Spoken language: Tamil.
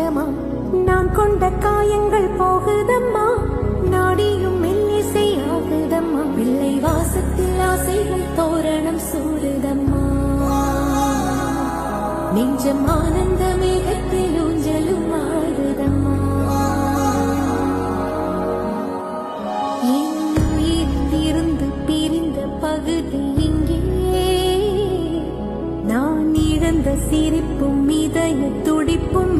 கொஞ்சமா நான் கொண்ட காயங்கள் போகுதம்மா, நாடியும் மெல்லிசை ஆகுதம்மா, பிள்ளை வாசத்தில் ஆசைகள் தோரணம் சூடுதம்மா, நெஞ்சம் ஆனந்த மேகத்தில் ஊஞ்சலும் ஆடுதம்மா. இருந்து பிரிந்த பகுதி இங்கே, நான் இழந்த சிரிப்பும் இதய துடிப்பும்